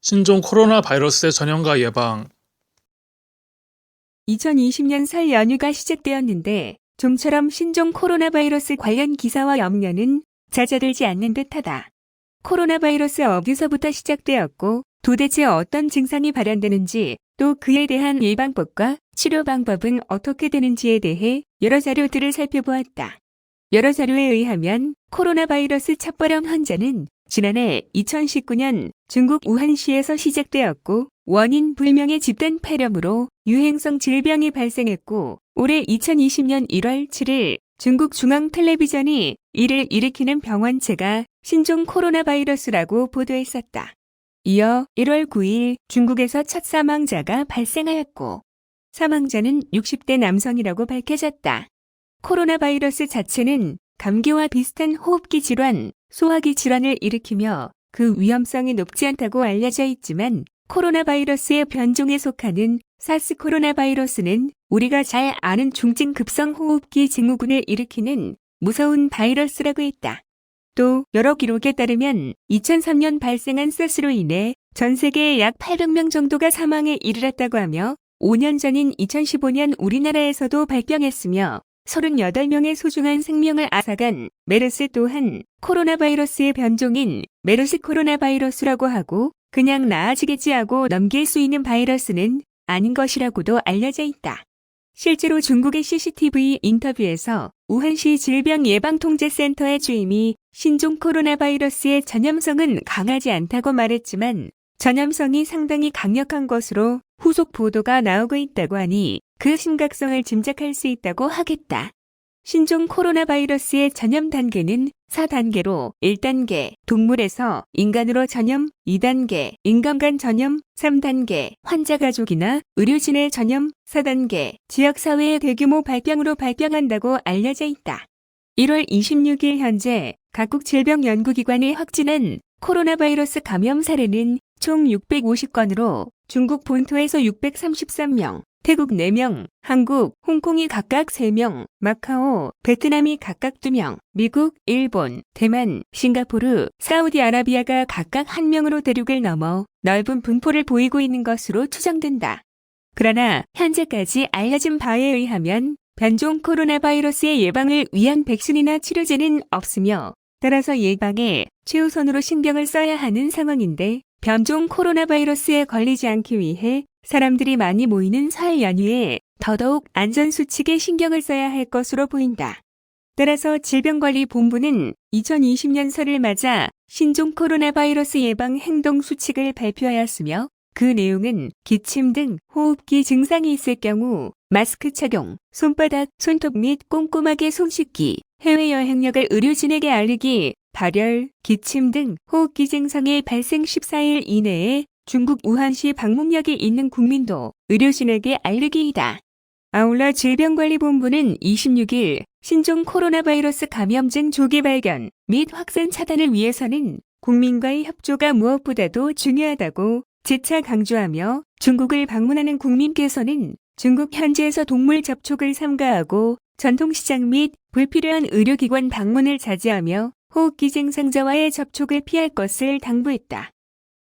신종 코로나 바이러스의 전염과 예방. 2020년 설 연휴가 시작되었는데 좀처럼 신종 코로나 바이러스 관련 기사와 염려는 잦아들지 않는 듯하다. 코로나 바이러스 어디서부터 시작되었고 도대체 어떤 증상이 발현되는지 또 그에 대한 예방법과 치료 방법은 어떻게 되는지에 대해 여러 자료들을 살펴보았다. 여러 자료에 의하면 코로나 바이러스 첫발암 환자는 지난해 2019년 중국 우한시에서 시작되었고 원인 불명의 집단 폐렴으로 유행성 질병이 발생했고 올해 2020년 1월 7일 중국 중앙 텔레비전이 이를 일으키는 병원체가 신종 코로나 바이러스라고 보도했었다. 이어 1월 9일 중국에서 첫 사망자가 발생하였고 사망자는 60대 남성이라고 밝혀졌다. 코로나 바이러스 자체는 감기와 비슷한 호흡기 질환, 소화기 질환을 일으키며 그 위험성이 높지 않다고 알려져 있지만 코로나 바이러스의 변종에 속하는 사스 코로나 바이러스는 우리가 잘 아는 중증 급성 호흡기 증후군을 일으키는 무서운 바이러스라고 했다. 또 여러 기록에 따르면 2003년 발생한 사스로 인해 전 세계의 약 800명 정도가 사망에 이르렀다고 하며 5년 전인 2015년 우리나라에서도 발병했으며 38명의 소중한 생명을 앗아간 메르스 또한 코로나 바이러스의 변종인 메르스 코로나 바이러스라고 하고 그냥 나아지겠지 하고 넘길 수 있는 바이러스는 아닌 것이라고도 알려져 있다. 실제로 중국의 CCTV 인터뷰에서 우한시 질병예방통제센터의 주임이 신종 코로나 바이러스의 전염성은 강하지 않다고 말했지만 전염성이 상당히 강력한 것으로 후속 보도가 나오고 있다고 하니 그 심각성을 짐작할 수 있다고 하겠다. 신종 코로나 바이러스의 전염 단계는 4단계로 1단계 동물에서 인간으로 전염, 2단계 인간 간 전염, 3단계 환자 가족이나 의료진의 전염, 4단계 지역사회의 대규모 발병으로 발병한다고 알려져 있다. 1월 26일 현재 각국 질병연구기관이 확진한 코로나 바이러스 감염 사례는 총 650건으로 중국 본토에서 633명, 태국 4명, 한국, 홍콩이 각각 3명, 마카오, 베트남이 각각 2명, 미국, 일본, 대만, 싱가포르, 사우디아라비아가 각각 1명으로 대륙을 넘어 넓은 분포를 보이고 있는 것으로 추정된다. 그러나 현재까지 알려진 바에 의하면 변종 코로나 바이러스의 예방을 위한 백신이나 치료제는 없으며 따라서 예방에 최우선으로 신경을 써야 하는 상황인데 변종 코로나 바이러스에 걸리지 않기 위해 사람들이 많이 모이는 설 연휴에 더더욱 안전수칙에 신경을 써야 할 것으로 보인다. 따라서 질병관리본부는 2020년 설을 맞아 신종 코로나 바이러스 예방 행동 수칙을 발표하였으며 그 내용은 기침 등 호흡기 증상이 있을 경우 마스크 착용, 손바닥, 손톱 및 꼼꼼하게 손 씻기, 해외여행력을 의료진에게 알리기, 발열, 기침 등 호흡기 증상의 발생 14일 이내에 중국 우한시 방문력이 있는 국민도 의료진에게 알리기이다. 아울러 질병관리본부는 26일 신종 코로나 바이러스 감염증 조기 발견 및 확산 차단을 위해서는 국민과의 협조가 무엇보다도 중요하다고 재차 강조하며 중국을 방문하는 국민께서는 중국 현지에서 동물 접촉을 삼가하고 전통시장 및 불필요한 의료기관 방문을 자제하며 호흡기 증상자와의 접촉을 피할 것을 당부했다.